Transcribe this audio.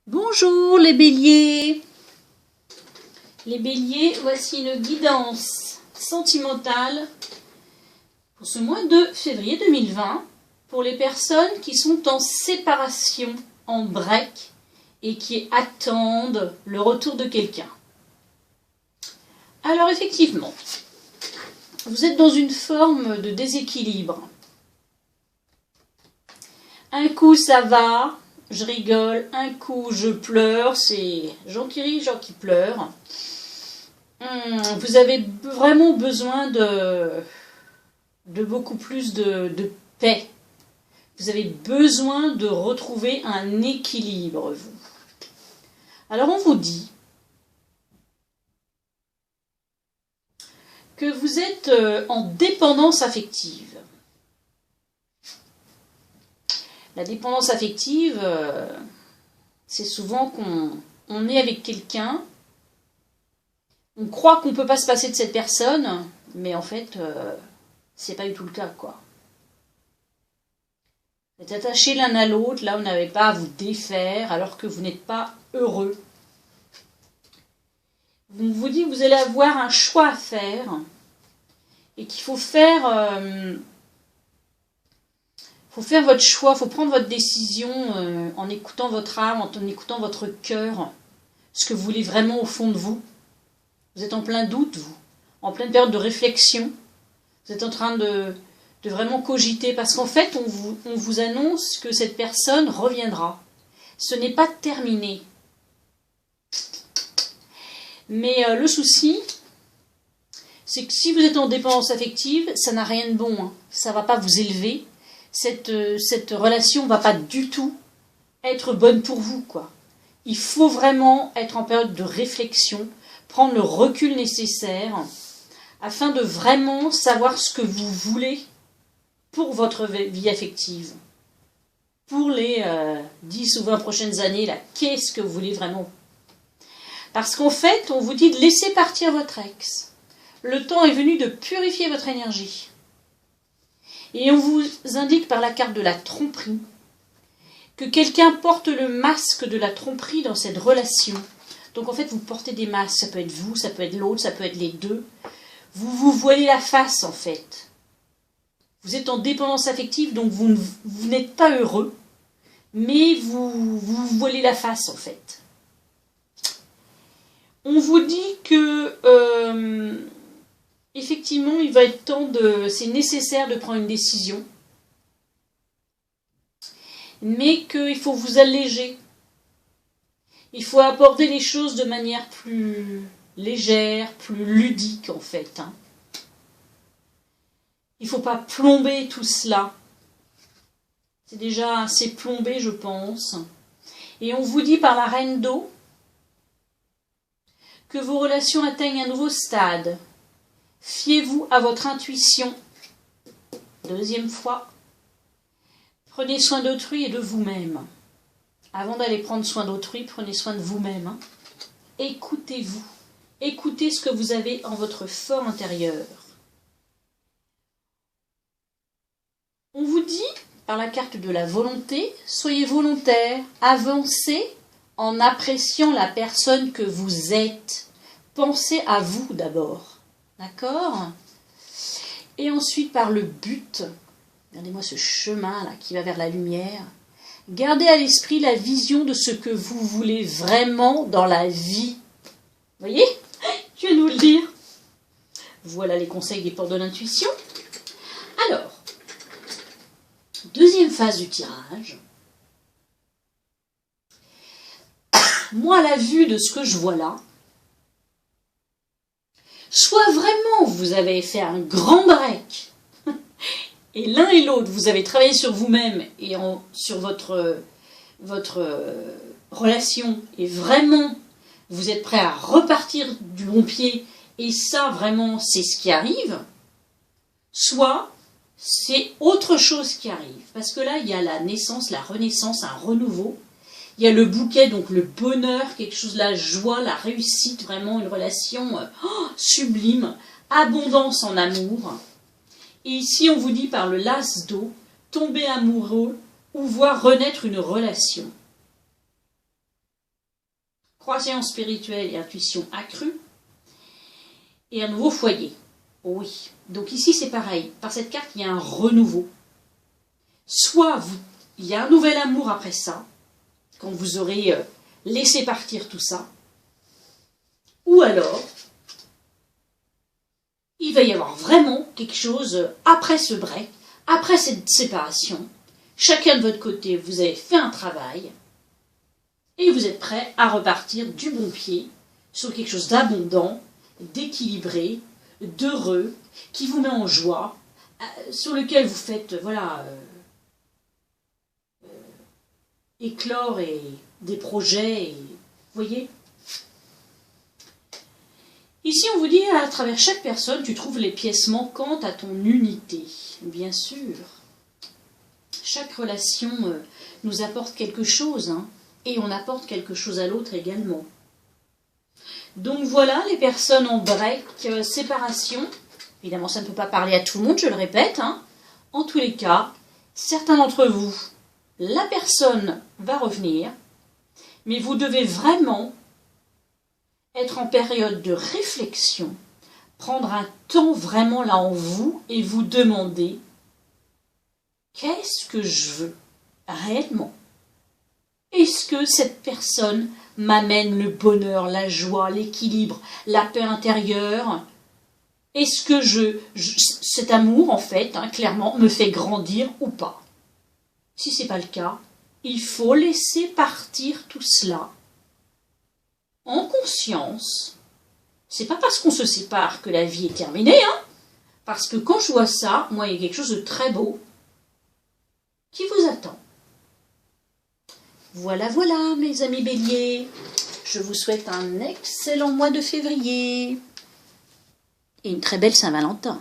Bonjour les béliers. Les béliers, voici une guidance sentimentale pour ce mois de février 2020 pour les personnes qui sont en séparation, en break et qui attendent le retour de quelqu'un. Alors effectivement, vous êtes dans une forme de déséquilibre. Un coup ça va, je rigole, un coup je pleure, c'est gens qui rient, gens qui pleurent. Vous avez vraiment besoin de beaucoup plus de paix. Vous avez besoin de retrouver un équilibre, vous. Alors on vous dit que vous êtes en dépendance affective. La dépendance affective, c'est souvent qu'on est avec quelqu'un, on croit qu'on ne peut pas se passer de cette personne, mais en fait, c'est pas du tout le cas, quoi. Vous êtes attachés l'un à l'autre, là vous n'avez pas à vous défaire, alors que vous n'êtes pas heureux. On vous dit que vous allez avoir un choix à faire, et qu'il faut faire... faut faire votre choix, il faut prendre votre décision en écoutant votre âme, en écoutant votre cœur, ce que vous voulez vraiment au fond de vous. Vous êtes en plein doute, vous, en pleine période de réflexion. Vous êtes en train de vraiment cogiter, parce qu'en fait, on vous annonce que cette personne reviendra. Ce n'est pas terminé. Mais le souci, c'est que si vous êtes en dépendance affective, ça n'a rien de bon. Ça ne va pas vous élever. Cette relation ne va pas du tout être bonne pour vous, quoi. Il faut vraiment être en période de réflexion, prendre le recul nécessaire, afin de vraiment savoir ce que vous voulez pour votre vie affective. Pour les 10 ou 20 prochaines années, là, qu'est-ce que vous voulez vraiment? Parce qu'en fait, on vous dit de laisser partir votre ex. Le temps est venu de purifier votre énergie. Et on vous indique par la carte de la tromperie que quelqu'un porte le masque de la tromperie dans cette relation. Donc en fait, vous portez des masques. Ça peut être vous, ça peut être l'autre, ça peut être les deux. Vous vous voilez la face, en fait. Vous êtes en dépendance affective, donc vous n'êtes pas heureux, mais vous voilez la face, en fait. On vous dit que... effectivement, il va être temps c'est nécessaire de prendre une décision, mais qu'il faut vous alléger. Il faut aborder les choses de manière plus légère, plus ludique en fait. Il ne faut pas plomber tout cela. C'est déjà assez plombé, je pense. Et on vous dit par la reine d'eau que vos relations atteignent un nouveau stade. Fiez-vous à votre intuition. Deuxième fois, prenez soin d'autrui et de vous-même. Avant d'aller prendre soin d'autrui, prenez soin de vous-même. Écoutez-vous. Écoutez ce que vous avez en votre fort intérieur. On vous dit, par la carte de la volonté, soyez volontaire, avancez en appréciant la personne que vous êtes. Pensez à vous d'abord. D'accord? Et ensuite, par le but, regardez-moi ce chemin là qui va vers la lumière. Gardez à l'esprit la vision de ce que vous voulez vraiment dans la vie. Vous voyez? Je vais nous le dire. Voilà les conseils des portes de l'intuition. Alors, deuxième phase du tirage. Moi, à la vue de ce que je vois là, soit vraiment vous avez fait un grand break, et l'un et l'autre, vous avez travaillé sur vous-même et sur votre relation, et vraiment, vous êtes prêt à repartir du bon pied, et ça, vraiment, c'est ce qui arrive, soit c'est autre chose qui arrive. Parce que là, il y a la naissance, la renaissance, un renouveau. Il y a le bouquet, donc le bonheur, quelque chose, la joie, la réussite, vraiment une relation sublime, abondance en amour. Et ici, on vous dit par le las d'eau, tomber amoureux ou voir renaître une relation. croissance spirituelle et intuition accrue, et un nouveau foyer. Oh oui. Donc ici, c'est pareil. Par cette carte, il y a un renouveau. Soit il y a un nouvel amour après ça, quand vous aurez laissé partir tout ça, ou alors, il va y avoir vraiment quelque chose après ce break, après cette séparation. Chacun de votre côté, vous avez fait un travail, et vous êtes prêt à repartir du bon pied sur quelque chose d'abondant, d'équilibré, d'heureux, qui vous met en joie, sur lequel vous faites, voilà, éclore et des projets, et, vous voyez. Ici, on vous dit, à travers chaque personne, tu trouves les pièces manquantes à ton unité. Bien sûr. Chaque relation nous apporte quelque chose, hein, et on apporte quelque chose à l'autre également. Donc voilà, les personnes en break, séparation. Évidemment, ça ne peut pas parler à tout le monde, je le répète. Hein. En tous les cas, certains d'entre vous, la personne va revenir, mais vous devez vraiment être en période de réflexion, prendre un temps vraiment là en vous et vous demander qu'est-ce que je veux réellement? Est-ce que cette personne m'amène le bonheur, la joie, l'équilibre, la paix intérieure? Est-ce que cet amour, en fait, hein, clairement, me fait grandir ou pas? Si ce n'est pas le cas, il faut laisser partir tout cela en conscience. C'est pas parce qu'on se sépare que la vie est terminée, hein, parce que quand je vois ça, moi, il y a quelque chose de très beau qui vous attend. Voilà, voilà, mes amis béliers. Je vous souhaite un excellent mois de février et une très belle Saint-Valentin.